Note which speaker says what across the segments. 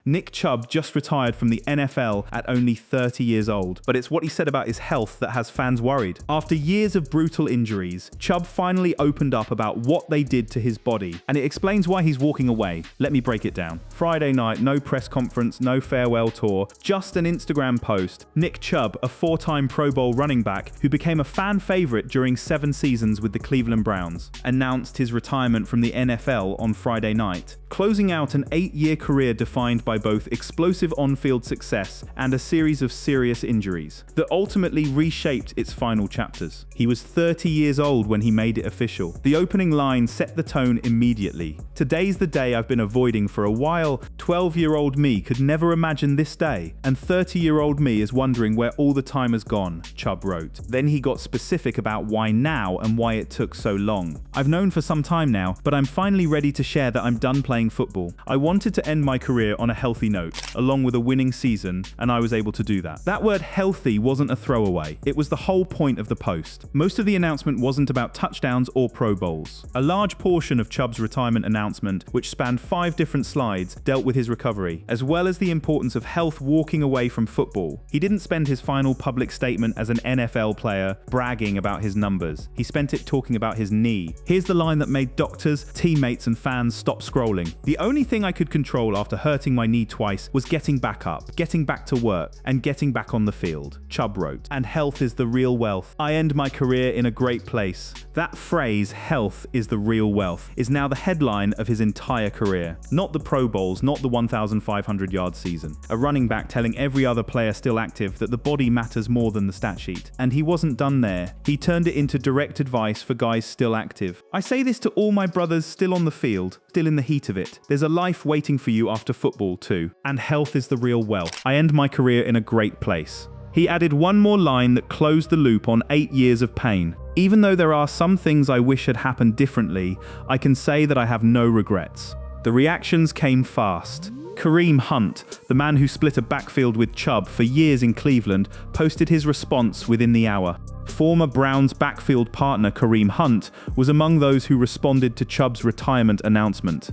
Speaker 1: Nick Chubb just retired from the NFL at only 30 years old, but it's what he said about his health that has fans worried. After years of brutal injuries, Chubb finally opened up about what they did to his body, and it explains why he's walking away. Let me break it down. Friday night, no press conference, no farewell tour, just an Instagram post. Nick Chubb, a four-time Pro Bowl running back who became a fan favorite during 7 seasons with the Cleveland Browns, announced his retirement from the NFL on Friday night, closing out an 8-year career defined by both explosive on-field success and a series of serious injuries that ultimately reshaped its final chapters. He was 30 years old when he made it official. The opening line set the tone immediately. "Today's the day I've been avoiding for a while. 12-year-old me could never imagine this day, and 30-year-old me is wondering where all the time has gone," Chubb wrote. Then he got specific about why now and why it took so long. "I've known for some time now, but I'm finally ready to share that I'm done playing football. I wanted to end my career on a healthy note, along with a winning season, and I was able to do that." That word healthy wasn't a throwaway. It was the whole point of the post. Most of the announcement wasn't about touchdowns or Pro Bowls. A large portion of Chubb's retirement announcement, which spanned 5 different slides, dealt with his recovery, as well as the importance of health walking away from football. He didn't spend his final public statement as an NFL player bragging about his numbers. He spent it talking about his knee. Here's the line that made doctors, teammates, and fans stop scrolling. "The only thing I could control after hurting my knee twice was getting back up, getting back to work, and getting back on the field," Chubb wrote. "And health is the real wealth. I end my career in a great place." That phrase, "health is the real wealth," is now the headline of his entire career. Not the Pro Bowls, not the 1,500-yard season. A running back telling every other player still active that the body matters more than the stat sheet. And he wasn't done there. He turned it into direct advice for guys still active. "I say this to all my brothers still on the field, still in the heat of it. There's a life waiting for you after football too. And health is the real wealth. I end my career in a great place." He added one more line that closed the loop on 8 years of pain. "Even though there are some things I wish had happened differently, I can say that I have no regrets." The reactions came fast. Kareem Hunt, the man who split a backfield with Chubb for years in Cleveland, posted his response within the hour. Former Browns backfield partner Kareem Hunt was among those who responded to Chubb's retirement announcement.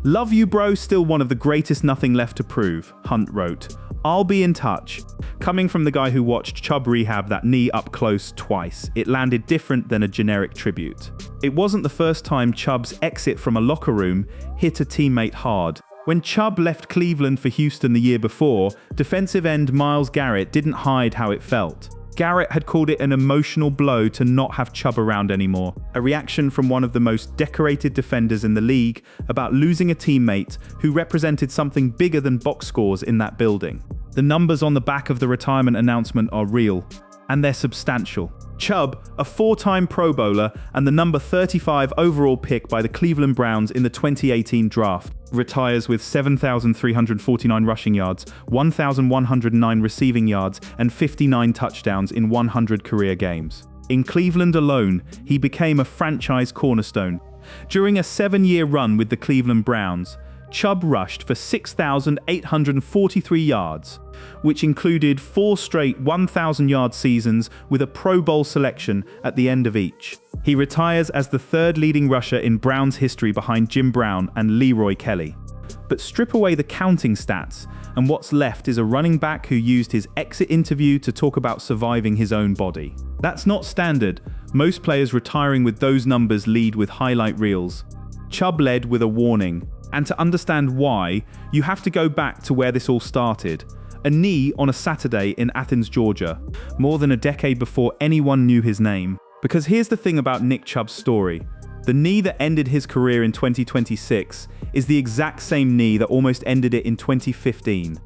Speaker 1: "Love you, bro, still one of the greatest, nothing left to prove," Hunt wrote. "I'll be in touch." Coming from the guy who watched Chubb rehab that knee up close twice, it landed different than a generic tribute. It wasn't the first time Chubb's exit from a locker room hit a teammate hard. When Chubb left Cleveland for Houston the year before, defensive end Myles Garrett didn't hide how it felt. Garrett had called it an emotional blow to not have Chubb around anymore, a reaction from one of the most decorated defenders in the league about losing a teammate who represented something bigger than box scores in that building. The numbers on the back of the retirement announcement are real, and they're substantial. Chubb, a 4-time Pro Bowler and the number 35 overall pick by the Cleveland Browns in the 2018 draft, retires with 7,349 rushing yards, 1,109 receiving yards, and 59 touchdowns in 100 career games. In Cleveland alone, he became a franchise cornerstone. During a 7-year run with the Cleveland Browns, Chubb rushed for 6,843 yards, which included 4 straight 1,000-yard seasons with a Pro Bowl selection at the end of each. He retires as the 3rd leading rusher in Browns history behind Jim Brown and Leroy Kelly. But strip away the counting stats, and what's left is a running back who used his exit interview to talk about surviving his own body. That's not standard. Most players retiring with those numbers lead with highlight reels. Chubb led with a warning. And to understand why, you have to go back to where this all started. A knee on a Saturday in Athens, Georgia, more than a decade before anyone knew his name. Because here's the thing about Nick Chubb's story. The knee that ended his career in 2026 is the exact same knee that almost ended it in 2015,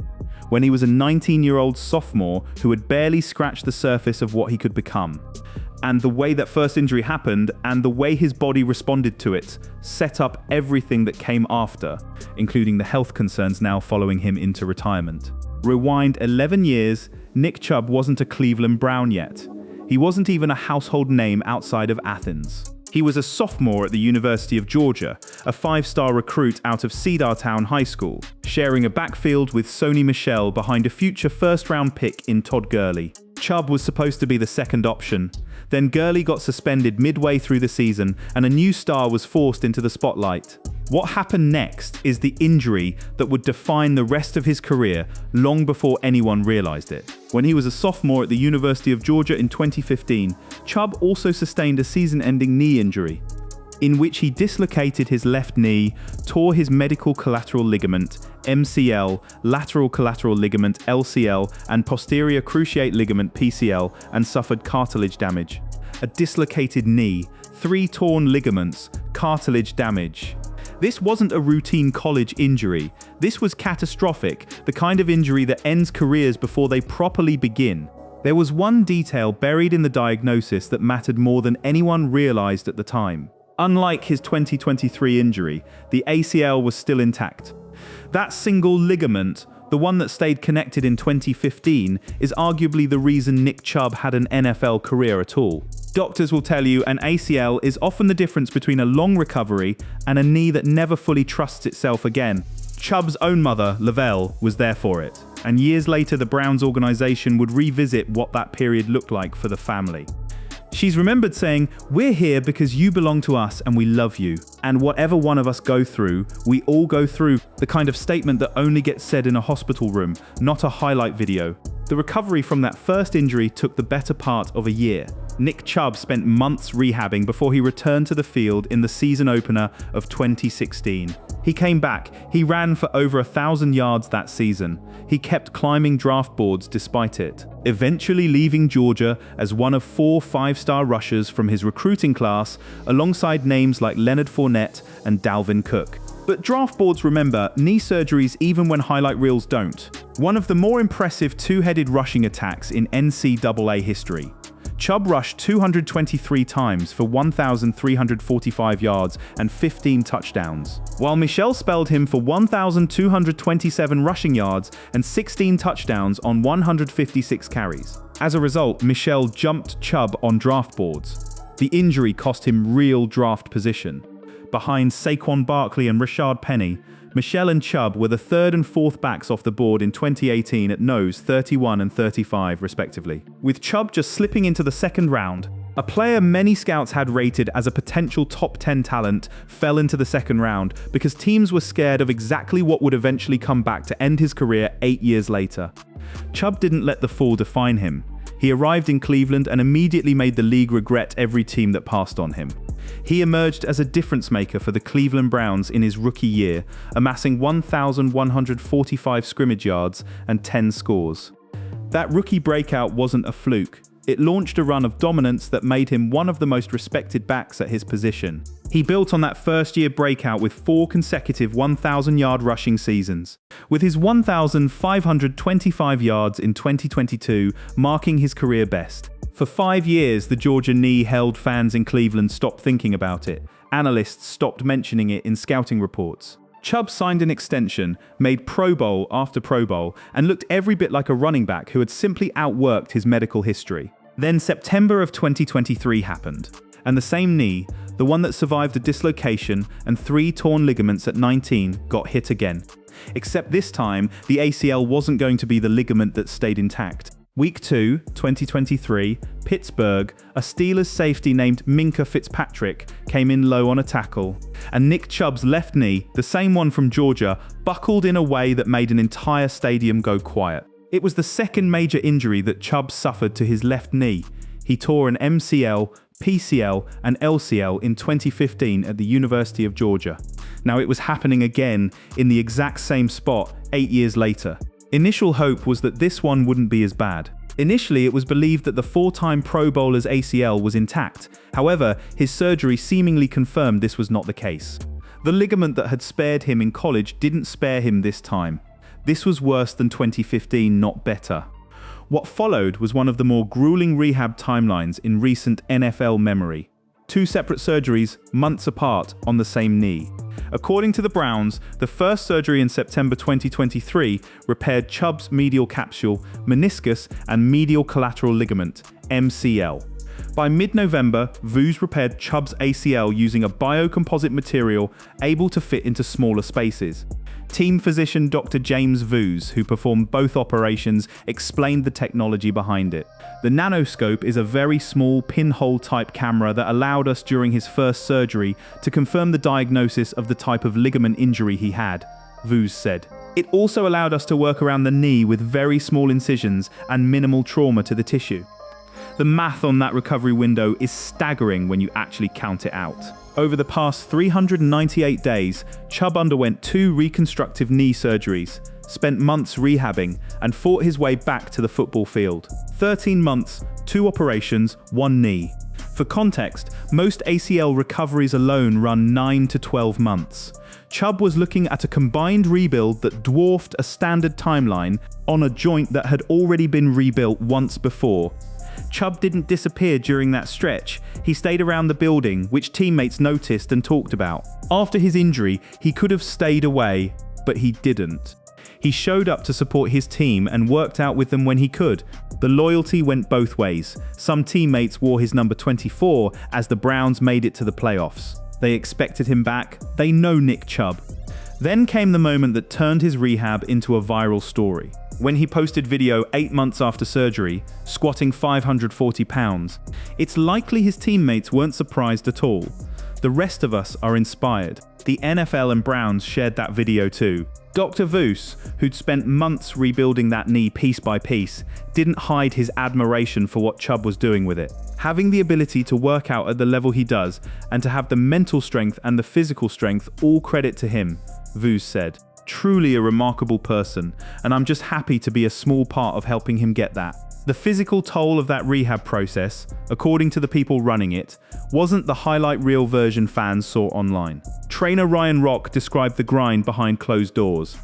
Speaker 1: when he was a 19-year-old sophomore who had barely scratched the surface of what he could become. And the way that first injury happened and the way his body responded to it set up everything that came after, including the health concerns now following him into retirement. Rewind 11 years, Nick Chubb wasn't a Cleveland Brown yet. He wasn't even a household name outside of Athens. He was a sophomore at the University of Georgia, a 5-star recruit out of Cedartown High School, sharing a backfield with Sony Michel behind a future first-round pick in Todd Gurley. Chubb was supposed to be the second option. Then Gurley got suspended midway through the season, and a new star was forced into the spotlight. What happened next is the injury that would define the rest of his career long before anyone realized it. When he was a sophomore at the University of Georgia in 2015, Chubb also sustained a season-ending knee injury, in which he dislocated his left knee, tore his medial collateral ligament, MCL, lateral collateral ligament, LCL, and posterior cruciate ligament, PCL, and suffered cartilage damage. A dislocated knee, 3 torn ligaments, cartilage damage. This wasn't a routine college injury. This was catastrophic, the kind of injury that ends careers before they properly begin. There was one detail buried in the diagnosis that mattered more than anyone realized at the time. Unlike his 2023 injury, the ACL was still intact. That single ligament, the one that stayed connected in 2015, is arguably the reason Nick Chubb had an NFL career at all. Doctors will tell you an ACL is often the difference between a long recovery and a knee that never fully trusts itself again. Chubb's own mother, Lavelle, was there for it, and years later the Browns organization would revisit what that period looked like for the family. She's remembered saying, "We're here because you belong to us and we love you. And whatever one of us go through, we all go through," the kind of statement that only gets said in a hospital room, not a highlight video. The recovery from that first injury took the better part of a year. Nick Chubb spent months rehabbing before he returned to the field in the season opener of 2016. He came back. He ran for over 1,000 yards that season. He kept climbing draft boards despite it, eventually leaving Georgia as one of 4 5-star rushers from his recruiting class, alongside names like Leonard Fournette and Dalvin Cook. But draft boards remember knee surgeries even when highlight reels don't. One of the more impressive two-headed rushing attacks in NCAA history. Chubb rushed 223 times for 1,345 yards and 15 touchdowns, while Michelle spelled him for 1,227 rushing yards and 16 touchdowns on 156 carries. As a result, Michelle jumped Chubb on draft boards. The injury cost him real draft position. Behind Saquon Barkley and Rashad Penny, Michelle and Chubb were the 3rd and 4th backs off the board in 2018 at nose 31 and 35 respectively, with Chubb just slipping into the 2nd round. A player many scouts had rated as a potential top 10 talent fell into the 2nd round because teams were scared of exactly what would eventually come back to end his career 8 years later. Chubb didn't let the fall define him. He arrived in Cleveland and immediately made the league regret every team that passed on him. He emerged as a difference maker for the Cleveland Browns in his rookie year, amassing 1,145 scrimmage yards and 10 scores. That rookie breakout wasn't a fluke. It launched a run of dominance that made him one of the most respected backs at his position. He built on that first-year breakout with 4 consecutive 1,000-yard rushing seasons, with his 1,525 yards in 2022 marking his career best. For 5 years, the Georgia knee held fans in Cleveland stopped thinking about it. Analysts stopped mentioning it in scouting reports. Chubb signed an extension, made Pro Bowl after Pro Bowl, and looked every bit like a running back who had simply outworked his medical history. Then September of 2023 happened, and the same knee, the one that survived a dislocation and 3 torn ligaments at 19, got hit again. Except this time, the ACL wasn't going to be the ligament that stayed intact. Week 2, 2023, Pittsburgh, a Steelers safety named Minkah Fitzpatrick came in low on a tackle, and Nick Chubb's left knee, the same one from Georgia, buckled in a way that made an entire stadium go quiet. It was the second major injury that Chubb suffered to his left knee. He tore an MCL, PCL, and LCL in 2015 at the University of Georgia. Now it was happening again in the exact same spot 8 years later. Initial hope was that this one wouldn't be as bad. Initially, it was believed that the 4-time Pro Bowler's ACL was intact. However, his surgery seemingly confirmed this was not the case. The ligament that had spared him in college didn't spare him this time. This was worse than 2015, not better. What followed was one of the more grueling rehab timelines in recent NFL memory. 2 separate surgeries, months apart, on the same knee. According to the Browns, the first surgery in September 2023 repaired Chubb's medial capsule, meniscus, and medial collateral ligament, MCL. By mid-November, VUS repaired Chubb's ACL using a biocomposite material able to fit into smaller spaces. Team physician Dr. James Voos, who performed both operations, explained the technology behind it. The nanoscope is a very small pinhole-type camera that allowed us during his first surgery to confirm the diagnosis of the type of ligament injury he had, Voos said. It also allowed us to work around the knee with very small incisions and minimal trauma to the tissue. The math on that recovery window is staggering when you actually count it out. Over the past 398 days, Chubb underwent 2 reconstructive knee surgeries, spent months rehabbing, and fought his way back to the football field. 13 months, 2 operations, 1 knee. For context, most ACL recoveries alone run 9 to 12 months. Chubb was looking at a combined rebuild that dwarfed a standard timeline on a joint that had already been rebuilt once before. Chubb didn't disappear during that stretch. He stayed around the building, which teammates noticed and talked about. After his injury, he could have stayed away, but he didn't. He showed up to support his team and worked out with them when he could. The loyalty went both ways. Some teammates wore his number 24 as the Browns made it to the playoffs. They expected him back. They know Nick Chubb. Then came the moment that turned his rehab into a viral story. When he posted video 8 months after surgery, squatting 540 pounds, it's likely his teammates weren't surprised at all. The rest of us are inspired. The NFL and Browns shared that video too. Dr. Voos, who'd spent months rebuilding that knee piece by piece, didn't hide his admiration for what Chubb was doing with it. Having the ability to work out at the level he does, and to have the mental strength and the physical strength, all credit to him, Voos said. Truly a remarkable person, and I'm just happy to be a small part of helping him get that. The physical toll of that rehab process, according to the people running it, wasn't the highlight reel version fans saw online. Trainer Ryan Rock described the grind behind closed doors.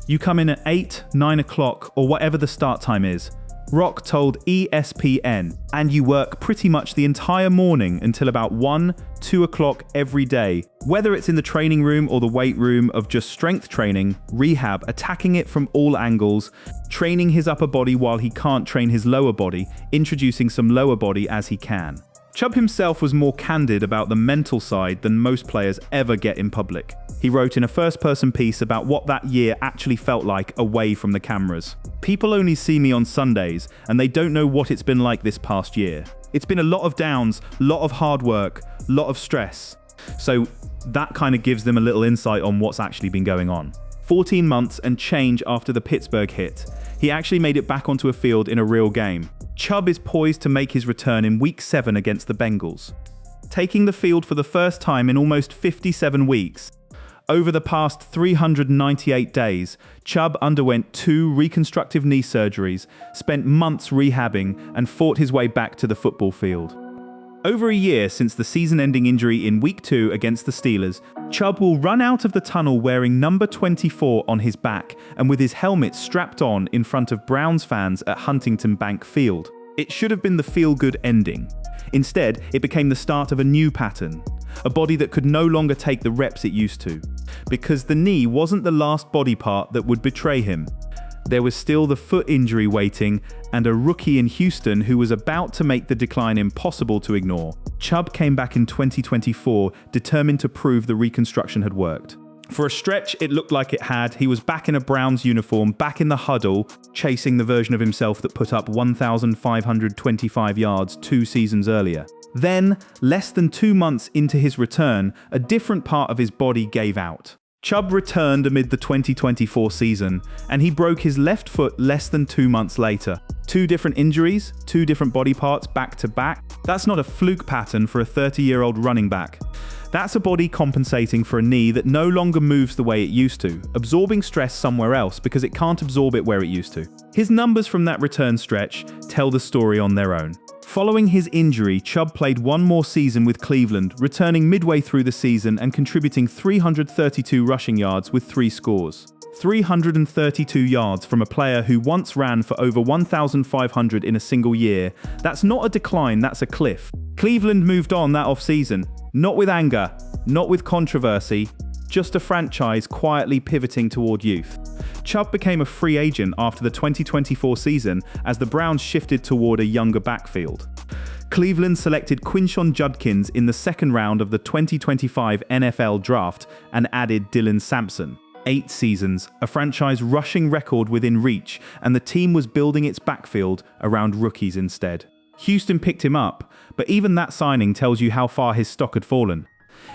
Speaker 1: You come in at 8, 9 o'clock, or whatever the start time is, Rock told ESPN, and you work pretty much the entire morning until about 1, 2 o'clock every day. Whether it's in the training room or the weight room of just strength training, rehab, attacking it from all angles, training his upper body while he can't train his lower body, introducing some lower body as he can. Chubb himself was more candid about the mental side than most players ever get in public. He wrote in a first-person piece about what that year actually felt like away from the cameras. People only see me on Sundays, and they don't know what it's been like this past year. It's been a lot of downs, lot of hard work, lot of stress. So that kind of gives them a little insight on what's actually been going on. 14 months and change after the Pittsburgh hit. He actually made it back onto a field in a real game. Chubb is poised to make his return in Week 7 against the Bengals. Taking the field for the first time in almost 57 weeks. Over the past 398 days, Chubb underwent 2 reconstructive knee surgeries, spent months rehabbing, and fought his way back to the football field. Over a year since the season-ending injury in Week 2 against the Steelers, Chubb will run out of the tunnel wearing number 24 on his back and with his helmet strapped on in front of Browns fans at Huntington Bank Field. It should have been the feel-good ending. Instead, it became the start of a new pattern, a body that could no longer take the reps it used to. Because the knee wasn't the last body part that would betray him. There was still the foot injury waiting, and a rookie in Houston who was about to make the decline impossible to ignore. Chubb came back in 2024, determined to prove the reconstruction had worked. For a stretch, it looked like it had. He was back in a Browns uniform, back in the huddle, chasing the version of himself that put up 1,525 yards 2 seasons earlier. Then, less than 2 months into his return, a different part of his body gave out. Chubb returned amid the 2024 season, and he broke his left foot less than 2 months later. 2 different injuries, 2 different body parts back to back. That's not a fluke pattern for a 30-year-old running back. That's a body compensating for a knee that no longer moves the way it used to, absorbing stress somewhere else because it can't absorb it where it used to. His numbers from that return stretch tell the story on their own. Following his injury, Chubb played 1 more season with Cleveland, returning midway through the season and contributing 332 rushing yards with 3 scores. 332 yards from a player who once ran for over 1,500 in a single year. That's not a decline, that's a cliff. Cleveland moved on that offseason, not with anger, not with controversy, just a franchise quietly pivoting toward youth. Chubb became a free agent after the 2024 season as the Browns shifted toward a younger backfield. Cleveland selected Quinshon Judkins in the 2nd round of the 2025 NFL Draft and added Dylan Sampson. 8 seasons, a franchise rushing record within reach, and the team was building its backfield around rookies instead. Houston picked him up, but even that signing tells you how far his stock had fallen.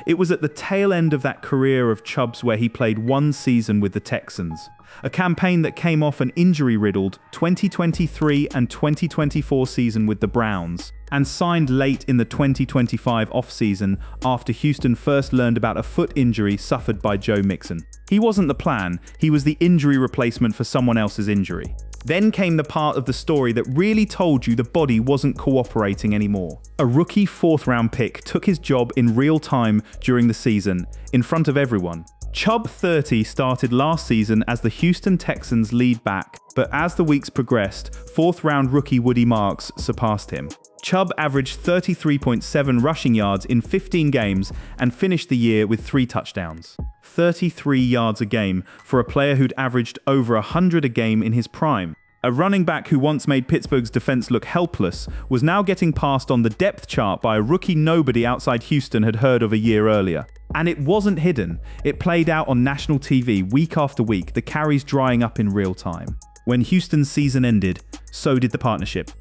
Speaker 1: It was at the tail end of that career of Chubb's where he played 1 season with the Texans, a campaign that came off an injury-riddled 2023 and 2024 season with the Browns, and signed late in the 2025 offseason after Houston first learned about a foot injury suffered by Joe Mixon. He wasn't the plan, he was the injury replacement for someone else's injury. Then came the part of the story that really told you the body wasn't cooperating anymore. A rookie 4th-round pick took his job in real time during the season, in front of everyone. Chubb, 30, started last season as the Houston Texans' lead back, but as the weeks progressed, 4th-round rookie Woody Marks surpassed him. Chubb averaged 33.7 rushing yards in 15 games and finished the year with 3 touchdowns. 33 yards a game for a player who'd averaged over 100 a game in his prime. A running back who once made Pittsburgh's defense look helpless was now getting passed on the depth chart by a rookie nobody outside Houston had heard of a year earlier. And it wasn't hidden. It played out on national TV week after week, the carries drying up in real time. When Houston's season ended, so did the partnership.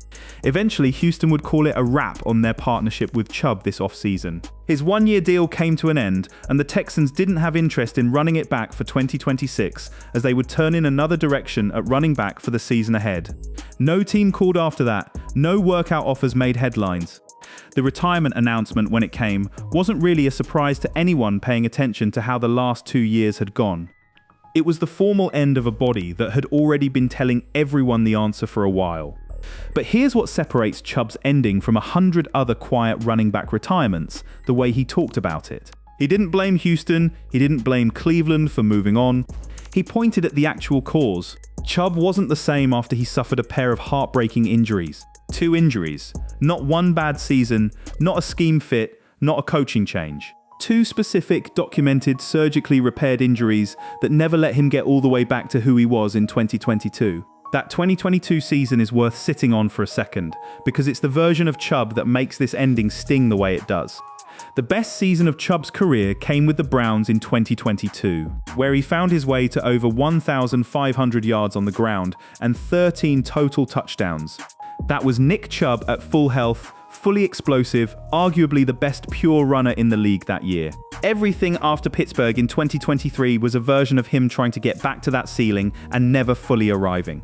Speaker 1: Eventually, Houston would call it a wrap on their partnership with Chubb this offseason. His 1-year deal came to an end, and the Texans didn't have interest in running it back for 2026, as they would turn in another direction at running back for the season ahead. No team called after that, no workout offers made headlines. The retirement announcement, when it came, wasn't really a surprise to anyone paying attention to how the last 2 years had gone. It was the formal end of a body that had already been telling everyone the answer for a while. But here's what separates Chubb's ending from 100 other quiet running back retirements, the way he talked about it. He didn't blame Houston, he didn't blame Cleveland for moving on. He pointed at the actual cause. Chubb wasn't the same after he suffered a pair of heartbreaking injuries. 2 injuries. Not one bad season, not a scheme fit, not a coaching change. 2 specific, documented, surgically repaired injuries that never let him get all the way back to who he was in 2022. That 2022 season is worth sitting on for a second, because it's the version of Chubb that makes this ending sting the way it does. The best season of Chubb's career came with the Browns in 2022, where he found his way to over 1,500 yards on the ground and 13 total touchdowns. That was Nick Chubb at full health, fully explosive, arguably the best pure runner in the league that year. Everything after Pittsburgh in 2023 was a version of him trying to get back to that ceiling and never fully arriving.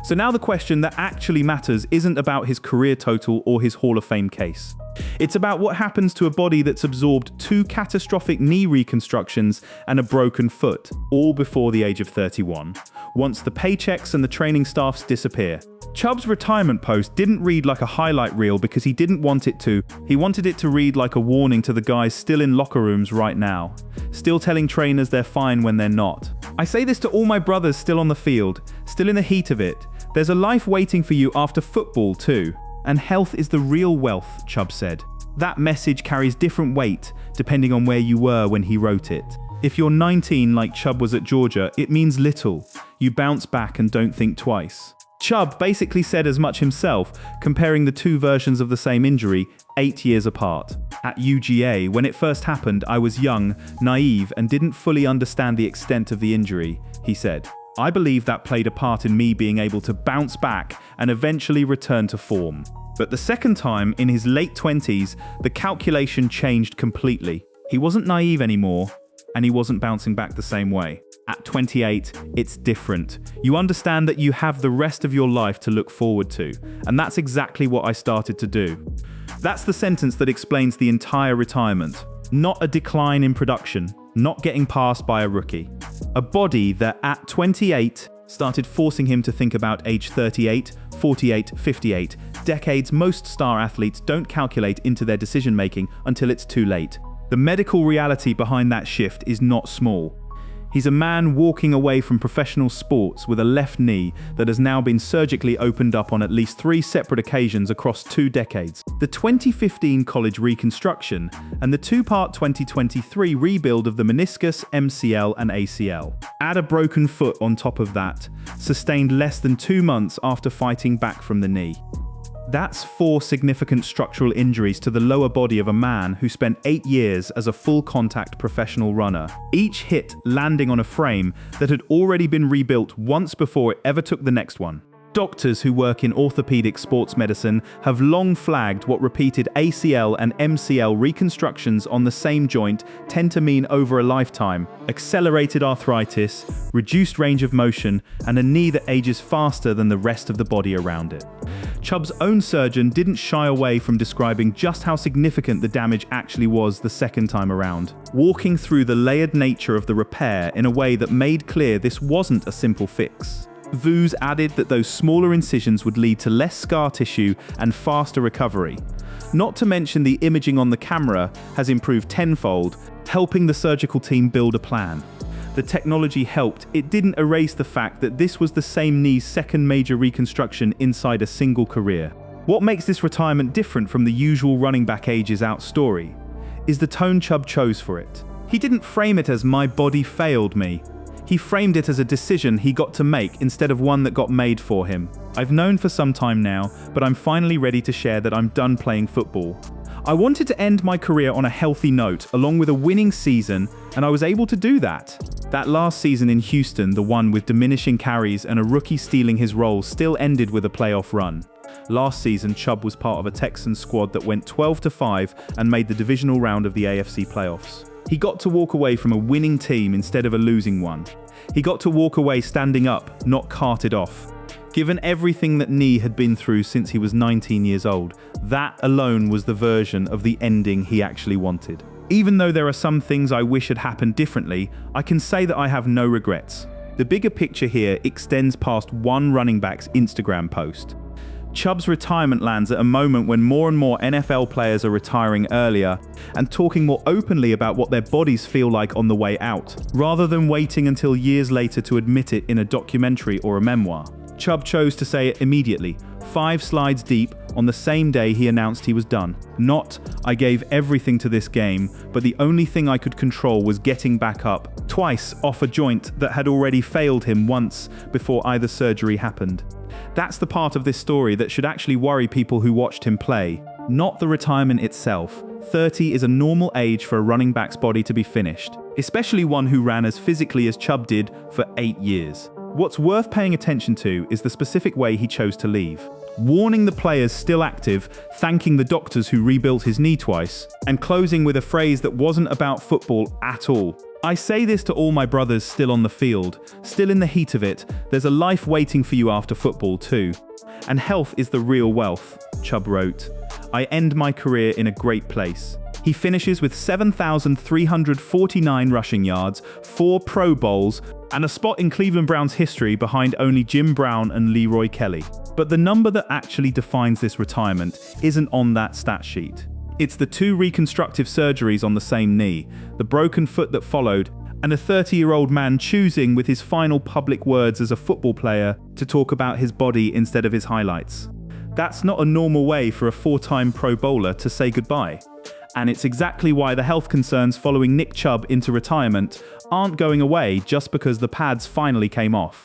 Speaker 1: So now the question that actually matters isn't about his career total or his Hall of Fame case. It's about what happens to a body that's absorbed 2 catastrophic knee reconstructions and a broken foot, all before the age of 31, once the paychecks and the training staffs disappear. Chubb's retirement post didn't read like a highlight reel because he didn't want it to. He wanted it to read like a warning to the guys still in locker rooms right now, still telling trainers they're fine when they're not. I say this to all my brothers still on the field, still in the heat of it. There's a life waiting for you after football too. And health is the real wealth, Chubb said. That message carries different weight depending on where you were when he wrote it. If you're 19 like Chubb was at Georgia, it means little. You bounce back and don't think twice. Chubb basically said as much himself, comparing the 2 versions of the same injury 8 years apart. At UGA, when it first happened, I was young, naive, and didn't fully understand the extent of the injury, he said. I believe that played a part in me being able to bounce back and eventually return to form. But the second time, in his late 20s, the calculation changed completely. He wasn't naive anymore, and he wasn't bouncing back the same way. At 28, it's different. You understand that you have the rest of your life to look forward to, and that's exactly what I started to do. That's the sentence that explains the entire retirement. Not a decline in production, not getting passed by a rookie. A body that at 28 started forcing him to think about age 38, 48, 58, decades most star athletes don't calculate into their decision-making until it's too late. The medical reality behind that shift is not small. He's a man walking away from professional sports with a left knee that has now been surgically opened up on at least 3 separate occasions across 2 decades. The 2015 college reconstruction and the 2-part 2023 rebuild of the meniscus, MCL, and ACL. Add a broken foot on top of that, sustained less than 2 months after fighting back from the knee. That's 4 significant structural injuries to the lower body of a man who spent 8 years as a full-contact professional runner, each hit landing on a frame that had already been rebuilt once before it ever took the next one. Doctors who work in orthopedic sports medicine have long flagged what repeated ACL and MCL reconstructions on the same joint tend to mean over a lifetime: accelerated arthritis, reduced range of motion, and a knee that ages faster than the rest of the body around it. Chubb's own surgeon didn't shy away from describing just how significant the damage actually was the second time around, walking through the layered nature of the repair in a way that made clear this wasn't a simple fix. Voos added that those smaller incisions would lead to less scar tissue and faster recovery. Not to mention the imaging on the camera has improved tenfold, helping the surgical team build a plan. The technology helped, it didn't erase the fact that this was the same knee's second major reconstruction inside a single career. What makes this retirement different from the usual running back ages out story is the tone Chubb chose for it. He didn't frame it as "my body failed me." He framed it as a decision he got to make instead of one that got made for him. "I've known for some time now, but I'm finally ready to share that I'm done playing football. I wanted to end my career on a healthy note, along with a winning season, and I was able to do that." That last season in Houston, the one with diminishing carries and a rookie stealing his role, still ended with a playoff run. Last season, Chubb was part of a Texans squad that went 12-5 and made the divisional round of the AFC playoffs. He got to walk away from a winning team instead of a losing one. He got to walk away standing up, not carted off. Given everything that knee had been through since he was 19 years old, that alone was the version of the ending he actually wanted. Even though there are some things I wish had happened differently, I can say that I have no regrets. The bigger picture here extends past one running back's Instagram post. Chubb's retirement lands at a moment when more and more NFL players are retiring earlier and talking more openly about what their bodies feel like on the way out, rather than waiting until years later to admit it in a documentary or a memoir. Chubb chose to say it immediately, 5 slides deep, on the same day he announced he was done. Not, "I gave everything to this game, but the only thing I could control was getting back up, twice off a joint that had already failed him once before either surgery happened." That's the part of this story that should actually worry people who watched him play, not the retirement itself. 30 is a normal age for a running back's body to be finished, especially one who ran as physically as Chubb did for 8 years. What's worth paying attention to is the specific way he chose to leave. Warning the players still active, thanking the doctors who rebuilt his knee twice, and closing with a phrase that wasn't about football at all. "I say this to all my brothers still on the field, still in the heat of it. There's a life waiting for you after football too. And health is the real wealth," Chubb wrote. "I end my career in a great place." He finishes with 7,349 rushing yards, 4 Pro Bowls, and a spot in Cleveland Browns history behind only Jim Brown and Leroy Kelly. But the number that actually defines this retirement isn't on that stat sheet. It's the 2 reconstructive surgeries on the same knee, the broken foot that followed, and a 30-year-old man choosing with his final public words as a football player to talk about his body instead of his highlights. That's not a normal way for a 4-time Pro Bowler to say goodbye. And it's exactly why the health concerns following Nick Chubb into retirement aren't going away just because the pads finally came off.